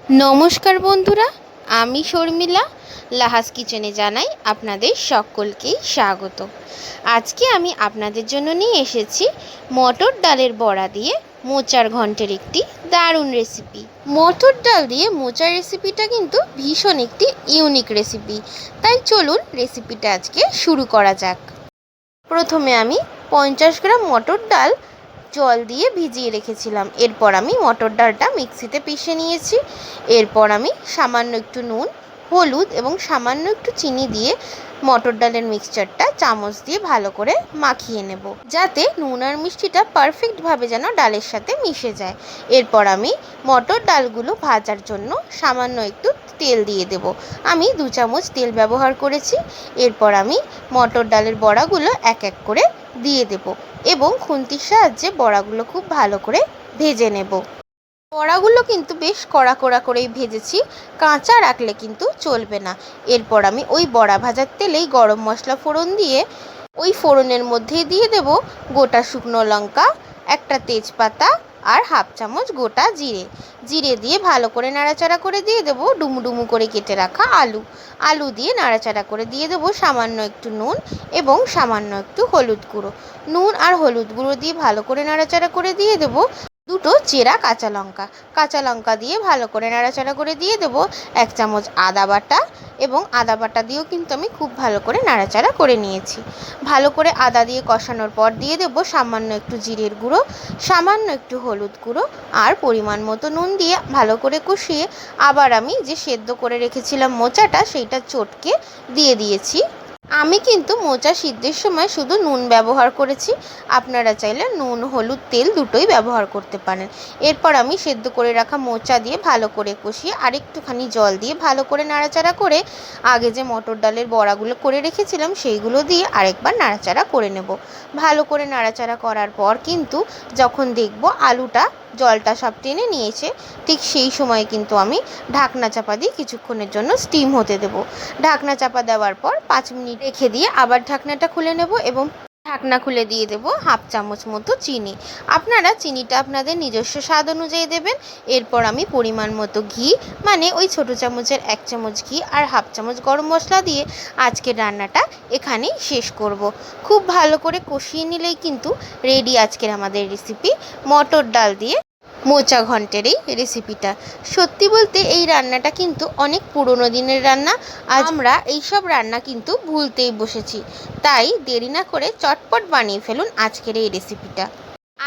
নমস্কার বন্ধুরা, আমি শর্মিলা লাহাস কিচেনে জানাই আপনাদের সকলকেই স্বাগত। আজকে আমি আপনাদের জন্য নিয়ে এসেছি মটর ডালের বড়া দিয়ে মোচার ঘন্টের একটি দারুণ রেসিপি। মটর ডাল দিয়ে মোচার রেসিপিটা কিন্তু ভীষণ একটি ইউনিক রেসিপি, তাই চলুন রেসিপিটা আজকে শুরু করা যাক। প্রথমে আমি 50 গ্রাম মটর ডাল জল দিয়ে ভিজিয়ে রেখেছিলাম। এরপর আমি মটর ডালটা মিক্সিতে পিষে নিয়েছি। এরপর আমি সামান্য একটু নুন, হলুদ এবং সামান্য একটু চিনি দিয়ে মটর ডালের মিক্সচারটা চামচ দিয়ে ভালো করে মাখিয়ে নেব, যাতে নুন আর মিষ্টিটা পারফেক্টভাবে যেন ডালের সাথে মিশে যায়। এরপর আমি মটর ডালগুলো ভাজার জন্য সামান্য একটু তেল দিয়ে দেব। আমি 2 চামচ তেল ব্যবহার করেছি। এরপর আমি মটর ডালের বড়াগুলো এক এক করে দিয়ে দেব এবং খুন্তির সাহায্যে বড়াগুলো খুব ভালো করে ভেজে নেব। বড়াগুলো কিন্তু বেশ কড়া কড়া করেই ভেজেছি, কাঁচা রাখলে কিন্তু চলবে না। এরপর আমি ওই বড়া ভাজার তেলেই গরম মশলা ফোড়ন দিয়ে ওই ফোড়নের মধ্যেই দিয়ে দেব গোটা শুকনো লঙ্কা, একটা তেজপাতা আর হাফ চামচ গোটা জিরে দিয়ে ভালো করে নাড়াচাড়া করে দিয়ে দেবো ডুমু ডুমু করে কেটে রাখা আলু দিয়ে নাড়াচাড়া করে দিয়ে দেবো সামান্য একটু নুন এবং সামান্য একটু হলুদ গুঁড়ো। নুন আর হলুদ গুঁড়ো দিয়ে ভালো করে নাড়াচাড়া করে দিয়ে দেবো দুটো চেরা কাঁচা লঙ্কা দিয়ে ভালো করে নাড়াচাড়া করে দিয়ে দেবো 1 চামচ আদা বাটা, এবং আদা বাটা দিয়েও কিন্তু আমি খুব ভালো করে নাড়াচাড়া করে নিয়েছি। ভালো করে আদা দিয়ে কষানোর পর দিয়ে দেবো সামান্য একটু জিরের গুঁড়ো, সামান্য একটু হলুদ গুঁড়ো আর পরিমাণ মতো নুন দিয়ে ভালো করে কষিয়ে আবার আমি যে সেদ্ধ করে রেখেছিলাম মোচাটা সেইটা চটকে দিয়ে দিয়েছি। আমি কিন্তু মোচা সিদ্ধের সময় শুধু নুন ব্যবহার করেছি, আপনারা চাইলে নুন, হলুদ, তেল দুটোই ব্যবহার করতে পারেন। এরপর আমি সেদ্ধ করে রাখা মোচা দিয়ে ভালো করে কষিয়ে আরেকটুখানি জল দিয়ে ভালো করে নাড়াচাড়া করে আগে যে মটর ডালের বড়াগুলো করে রেখেছিলাম সেইগুলো দিয়ে আরেকবার নাড়াচাড়া করে নেব। ভালো করে নাড়াচাড়া করার পর কিন্তু যখন দেখব আলুটা জলটা সব টেনে নিয়েছে, ঠিক সেই সময় কিন্তু আমি ঢাকনা চাপা দিয়ে কিছুক্ষণের জন্য স্টিম হতে দেব। ঢাকনা চাপা দেওয়ার পর 5 মিনিট রেখে দিয়ে আবার ঢাকনাটা খুলে নেব এবং ঢাকনা খুলে দিয়ে দেব হাফ চামচ মতো চিনি। আপনারা চিনিটা আপনাদের নিজস্ব স্বাদ অনুযায়ী দেবেন। এরপর আমি পরিমাণ মতো ঘি, মানে ওই ছোটো চামচের 1 চামচ ঘি আর হাফ চামচ গরম মশলা দিয়ে আজকের রান্নাটা এখানেই শেষ করব। খুব ভালো করে কষিয়ে নিলেই কিন্তু রেডি আজকের আমাদের রেসিপি মটর ডাল দিয়ে মোচা ঘন্টের এই রেসিপিটা। সত্যি বলতে এই রান্নাটা কিন্তু অনেক পুরনো দিনের রান্না। আজ আমরা এইসব রান্না কিন্তু ভুলতেই বসেছি, তাই দেরি না করে চটপট বানিয়ে ফেলুন আজকের এই রেসিপিটা।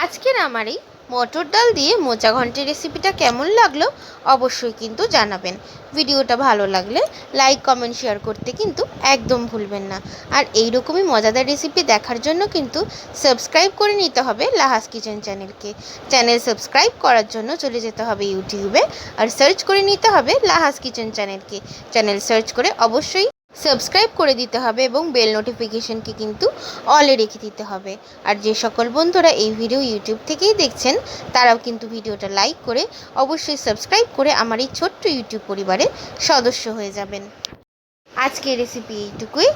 আজকের আমার এই মটর ডাল দিয়ে মোচা ঘন্টের রেসিপিটা কেমন লাগলো অবশ্যই কিন্তু জানাবেন। ভিডিওটা ভালো লাগলে লাইক, কমেন্ট, শেয়ার করতে কিন্তু একদম ভুলবেন না। আর এই রকমই মজাদার রেসিপি দেখার জন্য কিন্তু সাবস্ক্রাইব করে নিতে হবে লাহাস কিচেন চ্যানেলকে। চ্যানেল সাবস্ক্রাইব করার জন্য চলে যেতে হবে ইউটিউবে আর সার্চ করে নিতে হবে লাহাস কিচেন চ্যানেলকে। চ্যানেল সার্চ করে অবশ্যই সাবস্ক্রাইব করে দিতে হবে এবং বেল নোটিফিকেশনকে কিন্তু অলে রেখে দিতে হবে। আর যে সকল বন্ধুরা এই ভিডিও ইউটিউব থেকেই দেখছেন তারাও কিন্তু ভিডিওটা লাইক করে অবশ্যই সাবস্ক্রাইব করে আমার এই ছোট্ট ইউটিউব পরিবারের সদস্য হয়ে যাবেন। আজকের রেসিপি এইটুকুই।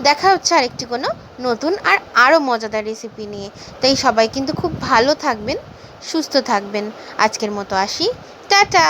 দেখা হচ্ছে আরেকটি কোনো নতুন আর আরও মজাদার রেসিপি নিয়ে। তাই সবাই কিন্তু খুব ভালো থাকবেন, সুস্থ থাকবেন। আজকের মতো আসি, টাটা।